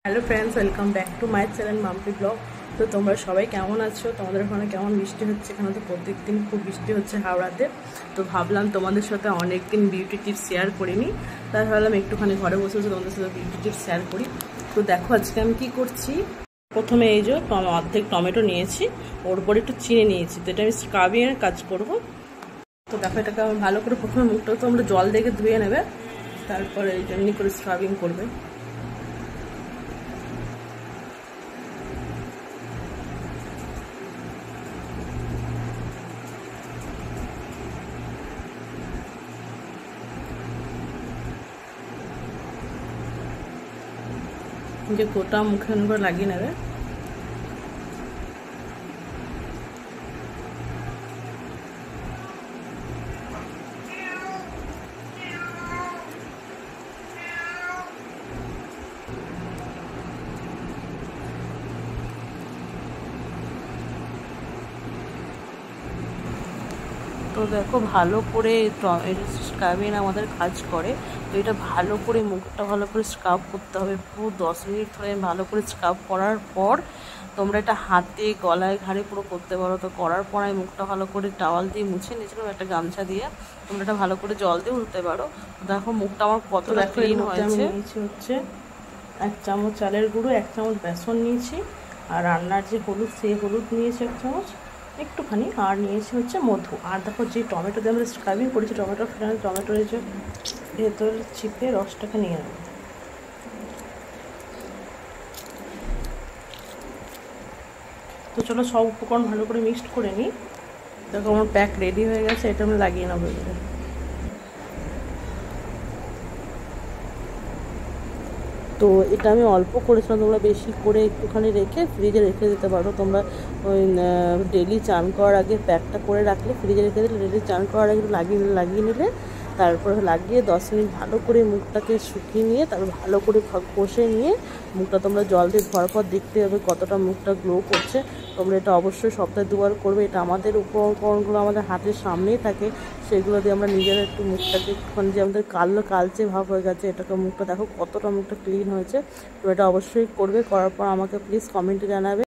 Hello friends, welcome back to my channel Mampi blog. তো তোমরা সবাই কেমন আছো? তোমাদের ওখানে কেমন বৃষ্টি হচ্ছে? এখানে তো প্রত্যেক দিন খুব বৃষ্টি হচ্ছে হাওড়াতে। তো ভাবলাম তোমাদের সাথে অনেক দিন বিউটি টিপস শেয়ার করিনি, তাই ভাবলাম একটুখানি ঘরে বসে বসে তোমাদের সাথে বিউটি টিপস শেয়ার করি। তো দেখো আজকে আমি কি করছি। প্রথমে এই যে অর্ধেক টমেটো নিয়েছি, ওর উপর একটু চিনি নিয়েছি, তো এটা আমি স্ক্রাবিংয়ের কাজ করব। তো দেখো এটাকে আমি ভালো করে প্রথমে মুখটা তো আমরা জল দিয়ে ধুয়ে নেবে, তারপরে এমনি করে স্ক্রাবিং করবে। যে গোটা মুখে করে লাগিয়ে নেবে। তো দেখো ভালো করে স্ক্রাবিং আমাদের কাজ করে। তো এটা ভালো করে মুখটা ভালো করে স্ক্রাব করতে হবে, পুরো 10 মিনিট ধরে ভালো করে স্ক্রাব করার পর তোমরা এটা হাতে গলায় ঘাড়ে পুরো করতে পারো। তো করার পর আমি মুখটা ভালো করে টাওয়াল দিয়ে মুছে নিয়েছিলাম, একটা গামছা দিয়ে। তোমরা এটা ভালো করে জল দিয়ে উঠতে পারো। দেখো মুখটা আমার কতটা ক্লিন হয়েছে। নিয়েছি হচ্ছে 1 চামচ চালের গুঁড়ো, 1 চামচ বেসন নিয়েছি, আর রান্নার যে হলুদ সেই হলুদ নিয়েছি 1 চামচ একটুখানি, আর নিয়েছি হচ্ছে মধু। আর দেখো যে টমেটো দিয়ে আমরা স্ক্রাবিং করেছি, টমেটোর যে ভেতর চিপে রসটাকে নিয়ে নেব। তো চলো সব উপকরণ ভালো করে মিক্সড করে নিই। দেখো আমার প্যাক রেডি হয়ে গেছে, এটা আমি লাগিয়ে নেবো এবারে। তো এটা আমি অল্প করেছিলাম, তোমরা বেশি করে একটুখানি রেখে ফ্রিজে রেখে দিতে পারো। তোমরা ওই ডেলি চান করার আগে প্যাকটা করে রাখলে, ফ্রিজে রেখে দিলে ডেলি চান করার আগে লাগিয়ে নিলে, তারপরে লাগিয়ে 10 মিনিট ভালো করে মুখটাকে শুকিয়ে নিয়ে তারপর ভালো করে কষে নিয়ে মুখটা তোমরা জল দিয়ে ধোয়ার পর দেখতে হবে কতটা মুখটা গ্লো করছে। তোমরা এটা অবশ্যই সপ্তাহে 2 বার করবে। এটা আমাদের উপকরণগুলো আমাদের হাতের সামনেই থাকে, সেগুলো দিয়ে আমরা নিজেরা একটু মুখটাকে একটুখানি, যে আমাদের কালচে ভাব হয়ে গেছে, এটাকে মুখটা দেখো কতটা মুখটা ক্লিন হয়েছে। তো এটা অবশ্যই করবে, করার পর আমাকে প্লিজ কমেন্টে জানাবে।